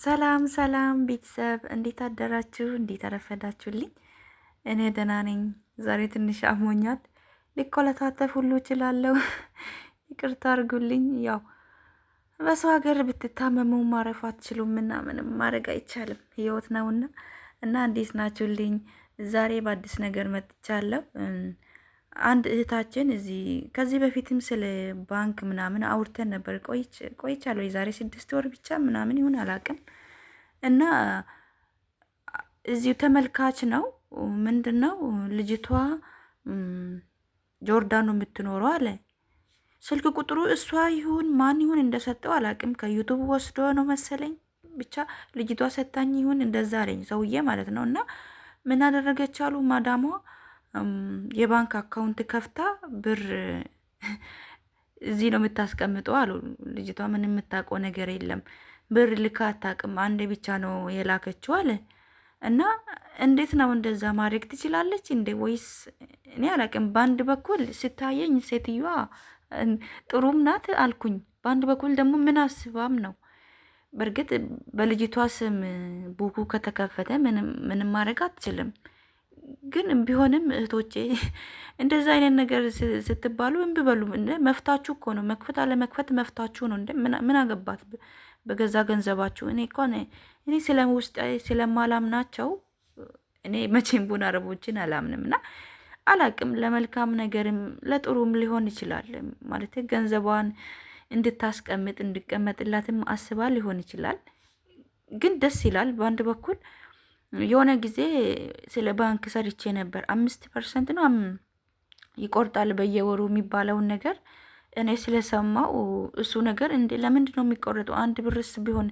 ሰላም ሰላም ቤተሰብ እንዴት አደራችሁ? እንዴት አረፈዳችሁልኝ? እኔ ደህና ነኝ። ዛሬ ትንሽ አሞኛል። ሊኮለታተፍ ሁሉ እችላለሁ። ይቅርታ አድርጉልኝ። ያው በሰው ሀገር ብትታመሙ ማረፍ አትችሉም እና ምንም ማድረግ አይቻልም፣ ህይወት ነውና። እና እንዴት ናችሁልኝ? ዛሬ በአዲስ ነገር መጥቻለሁ። አንድ እህታችን እዚህ ከዚህ በፊትም ስለ ባንክ ምናምን አውርተን ነበር። ቆይቻለሁ። የዛሬ 6 ወር ብቻ ምናምን ይሁን አላውቅም። እና እዚሁ ተመልካች ነው። ምንድን ነው ልጅቷ ጆርዳን ነው የምትኖረው አለ። ስልክ ቁጥሩ እሷ ይሁን ማን ይሁን እንደሰጠው አላውቅም። ከዩቱብ ወስዶ ነው መሰለኝ። ብቻ ልጅቷ ሰታኝ ይሁን እንደዛ አለኝ ሰውዬ ማለት ነው። እና ምን አደረገች አሉ ማዳሟ የባንክ አካውንት ከፍታ ብር እዚህ ነው የምታስቀምጠው አሉ። ልጅቷ ምን የምታውቀው ነገር የለም። ብር ልካ አታውቅም። አንዴ ብቻ ነው የላከችው አለ። እና እንዴት ነው እንደዛ ማድረግ ትችላለች እንዴ? ወይስ እኔ አላውቅም። በአንድ በኩል ስታየኝ ሴትዮዋ ጥሩም ናት አልኩኝ። በአንድ በኩል ደግሞ ምን አስባም ነው። በእርግጥ በልጅቷ ስም ቡኩ ከተከፈተ ምንም ማድረግ አትችልም። ግን ቢሆንም እህቶቼ እንደዛ አይነት ነገር ስትባሉ እምቢ በሉ። መፍታችሁ እኮ ነው። መክፈት አለ መክፈት መፍታችሁ ነው። እንደ ምን አገባት በገዛ ገንዘባችሁ። እኔ እኮ እኔ ውስጥ ስለማላምናቸው እኔ መቼም ቡን አረቦችን አላምንም። እና አላቅም፣ ለመልካም ነገርም ለጥሩም ሊሆን ይችላል። ማለት ገንዘቧን እንድታስቀምጥ እንድቀመጥላትም አስባ ሊሆን ይችላል። ግን ደስ ይላል በአንድ በኩል። የሆነ ጊዜ ስለ ባንክ ሰርቼ ነበር። 5% ነው ይቆርጣል በየወሩ የሚባለውን ነገር እኔ ስለሰማው እሱ ነገር እንዴ ለምንድን ነው የሚቆረጠው? አንድ ብርስ ቢሆን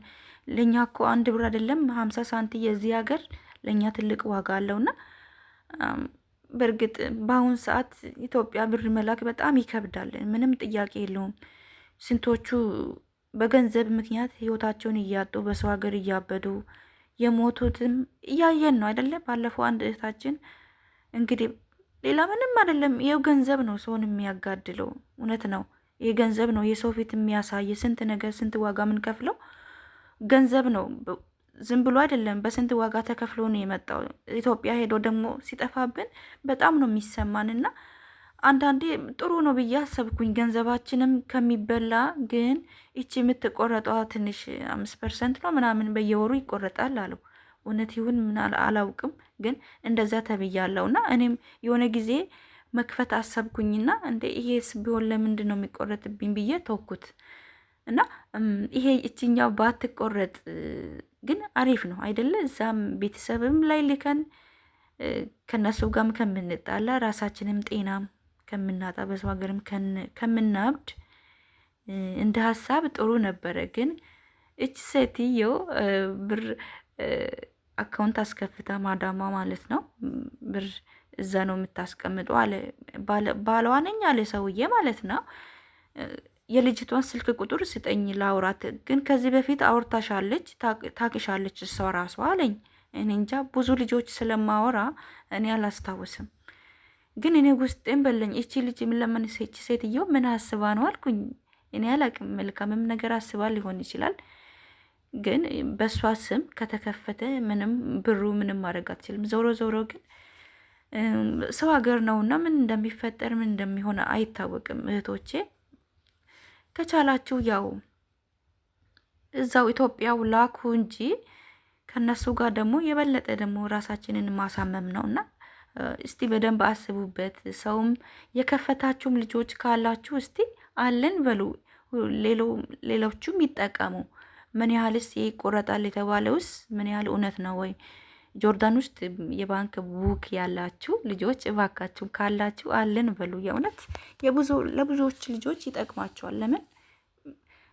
ለኛ እኮ አንድ ብር አይደለም 50 ሳንቲ የዚህ ሀገር ለኛ ትልቅ ዋጋ አለውና በእርግጥ በአሁን ሰዓት ኢትዮጵያ ብር መላክ በጣም ይከብዳል። ምንም ጥያቄ የለውም። ስንቶቹ በገንዘብ ምክንያት ህይወታቸውን እያጡ በሰው ሀገር እያበዱ የሞቱትም እያየን ነው አይደለ? ባለፈው አንድ እህታችን እንግዲህ ሌላ ምንም አይደለም። ይኸው ገንዘብ ነው ሰውን የሚያጋድለው። እውነት ነው። ይህ ገንዘብ ነው የሰው ፊት የሚያሳይ ስንት ነገር ስንት ዋጋ የምንከፍለው ገንዘብ ነው። ዝም ብሎ አይደለም። በስንት ዋጋ ተከፍሎ ነው የመጣው። ኢትዮጵያ ሄዶ ደግሞ ሲጠፋብን በጣም ነው የሚሰማንና አንዳንዴ ጥሩ ነው ብዬ አሰብኩኝ። ገንዘባችንም ከሚበላ ግን ይቺ የምትቆረጠዋ ትንሽ 5% ነው ምናምን በየወሩ ይቆረጣል አለው። እውነት ይሁን ምን አላውቅም፣ ግን እንደዛ ተብያለሁና እኔም የሆነ ጊዜ መክፈት አሰብኩኝና እንደ ይሄስ ቢሆን ለምንድን ነው የሚቆረጥብኝ ብዬ ተውኩት። እና ይሄ እችኛው ባትቆረጥ ግን አሪፍ ነው አይደለ? እዛም ቤተሰብም ላይ ልከን ከነሱ ጋርም ከምንጣላ ራሳችንም ጤናም ከምናጣ በሰው ሀገርም ከምናብድ እንደ ሀሳብ ጥሩ ነበረ። ግን እች ሴትዮ ብር አካውንት አስከፍታ ማዳማ ማለት ነው ብር እዛ ነው የምታስቀምጠው አለ። ባለዋ ነኝ አለ ሰውዬ ማለት ነው። የልጅቷን ስልክ ቁጥር ስጠኝ ላውራት። ግን ከዚህ በፊት አውርታሻለች ታቅሻለች እሷ ራሷ አለኝ። እኔ እንጃ ብዙ ልጆች ስለማወራ እኔ አላስታውስም። ግን እኔ ውስጤም በለኝ እቺ ልጅ ለምን ሴትዮ ምን አስባ ነው አልኩኝ። እኔ አላቅም። መልካምም ነገር አስባ ሊሆን ይችላል። ግን በእሷ ስም ከተከፈተ ምንም ብሩ ምንም ማድረግ አትችልም። ዞሮ ዞሮ ግን ሰው ሀገር ነውና ምን እንደሚፈጠር ምን እንደሚሆን አይታወቅም። እህቶቼ ከቻላችሁ ያው እዛው ኢትዮጵያው ላኩ እንጂ ከነሱ ጋር ደግሞ የበለጠ ደግሞ ራሳችንን ማሳመም ነውና እስቲ በደንብ አስቡበት። ሰውም የከፈታችሁም ልጆች ካላችሁ እስቲ አለን በሉ፣ ሌሎቹም ይጠቀሙ። ምን ያህልስ ይቆረጣል የተባለውስ ምን ያህል እውነት ነው ወይ? ጆርዳን ውስጥ የባንክ ቡክ ያላችሁ ልጆች እባካችሁ ካላችሁ አለን በሉ። የእውነት ለብዙዎች ልጆች ይጠቅማቸዋል። ለምን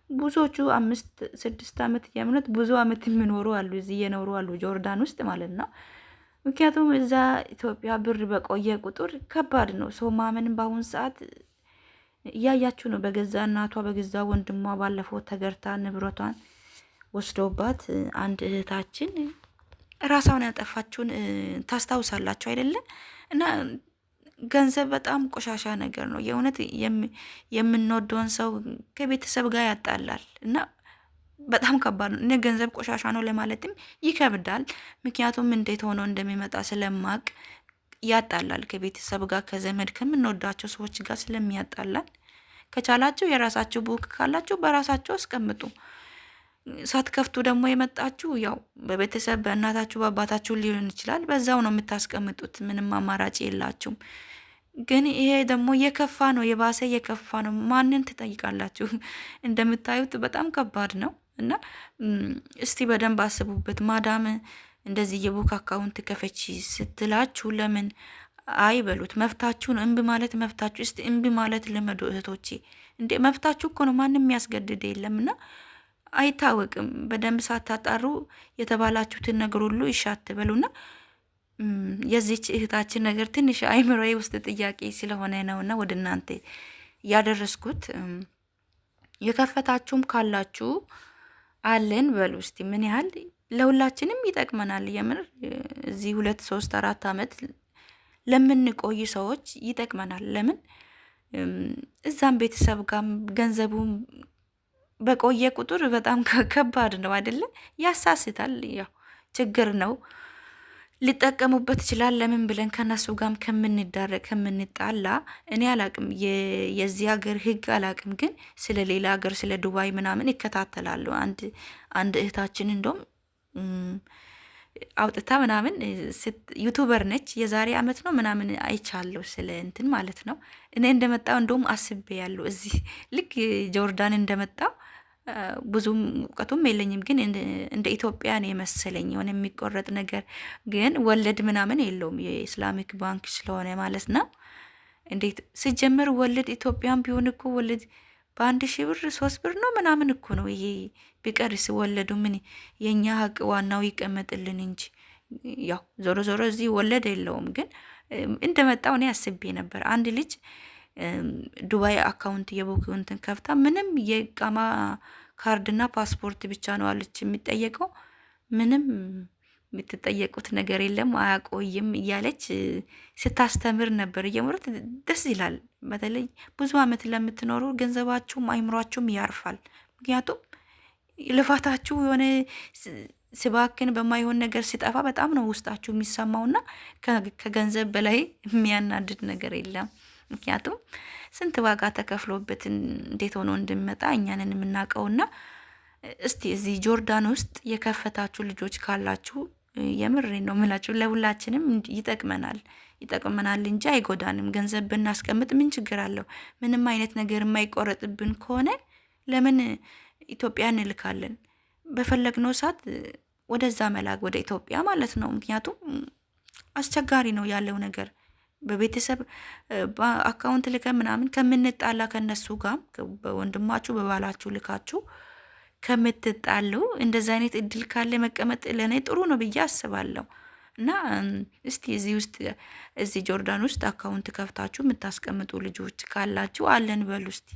ብዙዎቹ 5-6 ዓመት የእውነት ብዙ ዓመት የሚኖሩ አሉ፣ እዚህ እየኖሩ አሉ ጆርዳን ውስጥ ማለት ነው። ምክንያቱም እዛ ኢትዮጵያ ብር በቆየ ቁጥር ከባድ ነው ሰው ማመንም። በአሁን ሰዓት እያያችሁ ነው። በገዛ እናቷ በገዛ ወንድሟ ባለፈው ተገርታ ንብረቷን ወስደውባት አንድ እህታችን ራሷን ያጠፋችውን ታስታውሳላችሁ አይደለም? እና ገንዘብ በጣም ቆሻሻ ነገር ነው። የእውነት የምንወደውን ሰው ከቤተሰብ ጋር ያጣላል እና በጣም ከባድ ነው። እኔ ገንዘብ ቆሻሻ ነው ለማለትም ይከብዳል። ምክንያቱም እንዴት ሆኖ እንደሚመጣ ስለማቅ ያጣላል። ከቤተሰብ ጋር ከዘመድ ከምንወዳቸው ሰዎች ጋር ስለሚያጣላል ከቻላችሁ የራሳችሁ ቡክ ካላችሁ በራሳችሁ አስቀምጡ። ሳትከፍቱ ደግሞ የመጣችሁ ያው በቤተሰብ በእናታችሁ በአባታችሁ ሊሆን ይችላል። በዛው ነው የምታስቀምጡት። ምንም አማራጭ የላችሁም። ግን ይሄ ደግሞ የከፋ ነው፣ የባሰ የከፋ ነው። ማንን ትጠይቃላችሁ? እንደምታዩት በጣም ከባድ ነው እና እስቲ በደንብ አስቡበት። ማዳም እንደዚህ የቡክ አካውንት ከፈቺ ስትላችሁ ለምን አይበሉት? መፍታችሁን እምቢ ማለት መፍታችሁ። እስቲ እምቢ ማለት ልመዱ እህቶቼ። እንዴ መፍታችሁ እኮ ነው፣ ማንም የሚያስገድድ የለምና አይታወቅም። በደንብ ሳታጣሩ የተባላችሁትን ነገር ሁሉ ይሻትበሉና የዚች እህታችን ነገር ትንሽ አይምሮዬ ውስጥ ጥያቄ ስለሆነ ነውና ወደ እናንተ ያደረስኩት። የከፈታችሁም ካላችሁ አለን በሉ እስቲ። ምን ያህል ለሁላችንም ይጠቅመናል። የምር እዚህ 2 3 4 ዓመት ለምንቆይ ሰዎች ይጠቅመናል። ለምን እዛም ቤተሰብ ጋር ገንዘቡም በቆየ ቁጥር በጣም ከባድ ነው አይደለ? ያሳስታል። ያው ችግር ነው። ሊጠቀሙበት ይችላል። ለምን ብለን ከነሱ ጋርም ከምንዳረግ ከምንጣላ፣ እኔ አላቅም የዚህ ሀገር ህግ አላቅም፣ ግን ስለ ሌላ ሀገር ስለ ዱባይ ምናምን ይከታተላሉ። አንድ እህታችን እንደውም አውጥታ ምናምን ዩቱበር ነች። የዛሬ አመት ነው ምናምን አይቻለሁ ስለ እንትን ማለት ነው። እኔ እንደመጣው እንደውም አስቤ ያለው እዚህ ልክ ጆርዳን እንደመጣው ብዙም እውቀቱም የለኝም፣ ግን እንደ ኢትዮጵያ ነው የመሰለኝ የሆነ የሚቆረጥ ነገር፣ ግን ወለድ ምናምን የለውም የኢስላሚክ ባንክ ስለሆነ ማለት ነው። እንዴት ሲጀመር ወለድ ኢትዮጵያን ቢሆን እኮ ወለድ በ1,000 ብር 3 ብር ነው ምናምን እኮ ነው። ይሄ ቢቀርስ ወለዱ ምን የእኛ ሀቅ ዋናው ይቀመጥልን እንጂ ያው ዞሮ ዞሮ እዚህ ወለድ የለውም። ግን እንደመጣው እኔ አስቤ ነበር። አንድ ልጅ ዱባይ አካውንት የቡክ እንትን ከፍታ ምንም የቃማ ካርድና ፓስፖርት ብቻ ነው አለች የሚጠየቀው። ምንም የምትጠየቁት ነገር የለም አያቆይም እያለች ስታስተምር ነበር። እየምረት ደስ ይላል። በተለይ ብዙ አመት ለምትኖሩ ገንዘባችሁም አይምሯችሁም ያርፋል። ምክንያቱም ልፋታችሁ የሆነ ስባክን በማይሆን ነገር ሲጠፋ በጣም ነው ውስጣችሁ የሚሰማውና ከገንዘብ በላይ የሚያናድድ ነገር የለም። ምክንያቱም ስንት ዋጋ ተከፍሎበት እንዴት ሆኖ እንደሚመጣ እኛንን የምናውቀውና እስቲ እዚህ ጆርዳን ውስጥ የከፈታችሁ ልጆች ካላችሁ የምሬ ነው የምላችሁ፣ ለሁላችንም ይጠቅመናል እንጂ አይጎዳንም። ገንዘብ ብናስቀምጥ ምን ችግር አለው? ምንም አይነት ነገር የማይቆረጥብን ከሆነ ለምን ኢትዮጵያ እንልካለን? በፈለግነው ሰዓት ወደዛ መላክ ወደ ኢትዮጵያ ማለት ነው። ምክንያቱም አስቸጋሪ ነው ያለው ነገር። በቤተሰብ አካውንት ልከ ምናምን ከምንጣላ ከነሱ ጋር በወንድማችሁ በባላችሁ ልካችሁ ከምትጣሉ እንደዚህ አይነት እድል ካለ መቀመጥ ለእኔ ጥሩ ነው ብዬ አስባለሁ። እና እስቲ እዚህ ጆርዳን ውስጥ አካውንት ከፍታችሁ የምታስቀምጡ ልጆች ካላችሁ አለን በሉ እስቲ።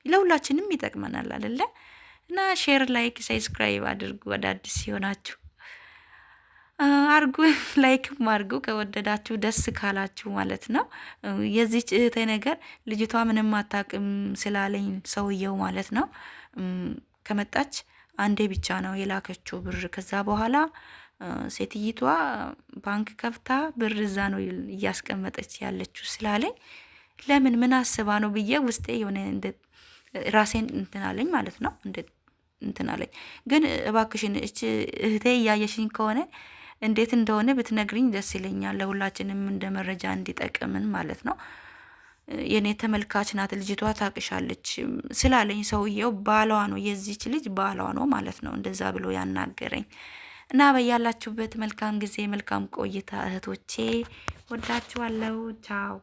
ለሁላችንም ይጠቅመናል አይደለ? እና ሼር፣ ላይክ፣ ሰብስክራይብ አድርጉ። አዳዲስ ሲሆናችሁ አርጉ፣ ላይክም አርጉ ከወደዳችሁ ደስ ካላችሁ ማለት ነው። የዚች እህቴ ነገር ልጅቷ ምንም አታውቅም ስላለኝ ሰውየው ማለት ነው ከመጣች አንዴ ብቻ ነው የላከችው ብር። ከዛ በኋላ ሴትይቷ ባንክ ከፍታ ብር እዛ ነው እያስቀመጠች ያለችው ስላለኝ ለምን ምን አስባ ነው ብዬ ውስጤ የሆነ ራሴን እንትን አለኝ ማለት ነው። እንትን አለኝ። ግን እባክሽን እህቴ እያየሽኝ ከሆነ እንዴት እንደሆነ ብትነግሪኝ ደስ ይለኛል። ለሁላችንም እንደ መረጃ እንዲጠቅምን ማለት ነው። የኔ ተመልካች ናት ልጅቷ ታቅሻለች ስላለኝ ሰውየው ባሏ ነው፣ የዚች ልጅ ባሏ ነው ማለት ነው እንደዛ ብሎ ያናገረኝ። እና በያላችሁበት መልካም ጊዜ መልካም ቆይታ እህቶቼ፣ ወዳችኋለሁ። ቻው